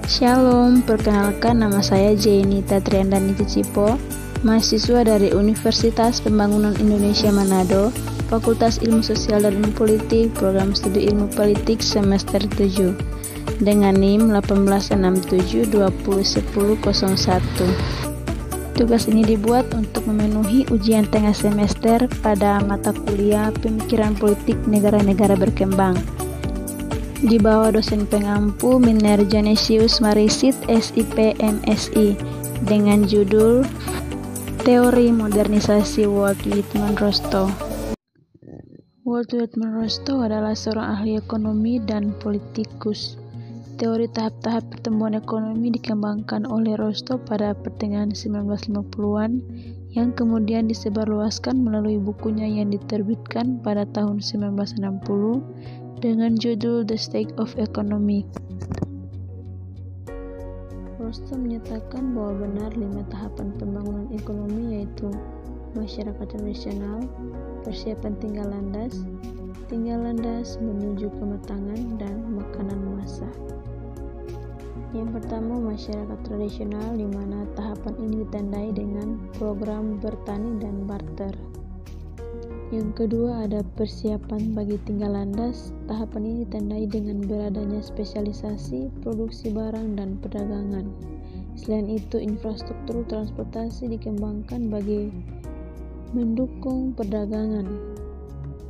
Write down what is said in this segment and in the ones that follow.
Shalom, perkenalkan nama saya Jenita Triandani Cicipo, mahasiswa dari Universitas Pembangunan Indonesia Manado, Fakultas Ilmu Sosial dan Ilmu Politik, Program Studi Ilmu Politik semester 7, dengan NIM 1867201001. Tugas ini dibuat untuk memenuhi ujian tengah semester pada mata kuliah Pemikiran Politik Negara-Negara Berkembang di bawah dosen pengampu Miner Janesius Marisit SIP MSI dengan judul Teori Modernisasi Walt Whitman Rostow. Walt Whitman Rostow adalah seorang ahli ekonomi dan politikus. Teori tahap-tahap pertumbuhan ekonomi dikembangkan oleh Rostow pada pertengahan 1950-an yang kemudian disebarluaskan melalui bukunya yang diterbitkan pada tahun 1960 dengan judul The State of Economy. Rostow menyatakan bahwa benar 5 tahapan pembangunan ekonomi, yaitu masyarakat tradisional, persiapan tinggal landas menuju kematangan, dan makanan massa. Yang pertama, masyarakat tradisional, di mana tahapan ini ditandai dengan program bertani dan barter. Yang kedua, ada persiapan bagi tinggal landas. Tahapan ini ditandai dengan beradanya spesialisasi, produksi barang, dan perdagangan. Selain itu, infrastruktur transportasi dikembangkan bagi mendukung perdagangan.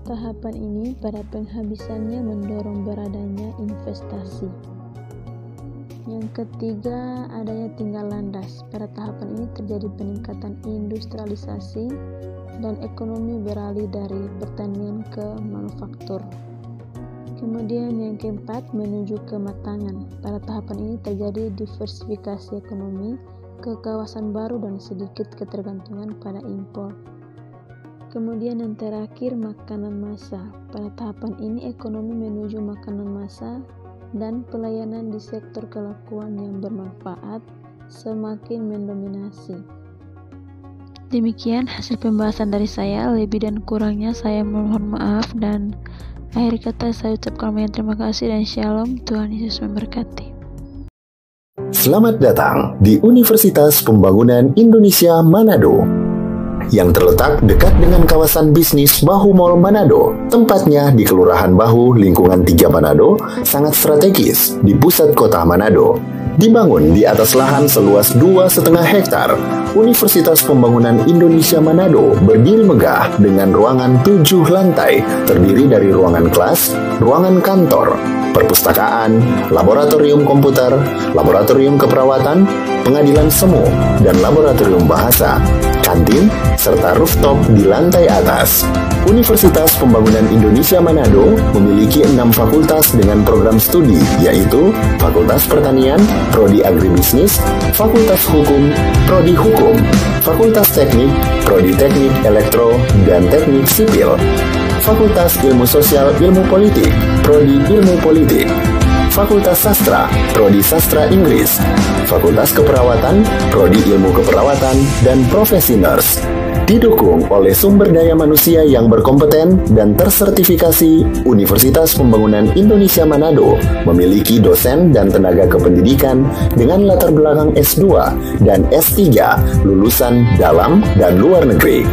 Tahapan ini pada penghabisannya mendorong beradanya investasi. Yang ketiga, adanya tinggal landas. Pada tahapan ini terjadi peningkatan industrialisasi dan ekonomi beralih dari pertanian ke manufaktur. Kemudian yang keempat, menuju kematangan. Pada tahapan ini terjadi diversifikasi ekonomi ke kawasan baru dan sedikit ketergantungan pada impor. Kemudian yang terakhir, makanan massa. Pada tahapan ini ekonomi menuju makanan massa dan pelayanan di sektor kelakuan yang bermanfaat semakin mendominasi. Demikian hasil pembahasan dari saya. Lebih dan kurangnya saya mohon maaf, dan akhir kata saya ucapkan banyak terima kasih dan shalom. Tuhan Yesus memberkati. Selamat datang di Universitas Pembangunan Indonesia Manado yang terletak dekat dengan kawasan bisnis Bahu Mall Manado. Tempatnya di Kelurahan Bahu, lingkungan 3 Manado, sangat strategis di pusat kota Manado. Dibangun di atas lahan seluas 2,5 hektar, Universitas Pembangunan Indonesia Manado berdiri megah dengan ruangan 7 lantai, terdiri dari ruangan kelas, ruangan kantor, perpustakaan, laboratorium komputer, laboratorium keperawatan, pengadilan semu, dan laboratorium bahasa, kantin, serta rooftop di lantai atas. Universitas Pembangunan Indonesia Manado memiliki 6 fakultas dengan program studi, yaitu Fakultas Pertanian, Prodi Agribisnis, Fakultas Hukum, Prodi Hukum, Fakultas Teknik, Prodi Teknik Elektro dan Teknik Sipil, Fakultas Ilmu Sosial Ilmu Politik, Prodi Ilmu Politik, Fakultas Sastra, Prodi Sastra Inggris, Fakultas Keperawatan, Prodi Ilmu Keperawatan, dan Profesi Nurse. Didukung oleh sumber daya manusia yang berkompeten dan tersertifikasi, Universitas Pembangunan Indonesia Manado memiliki dosen dan tenaga kependidikan dengan latar belakang S2 dan S3 lulusan dalam dan luar negeri.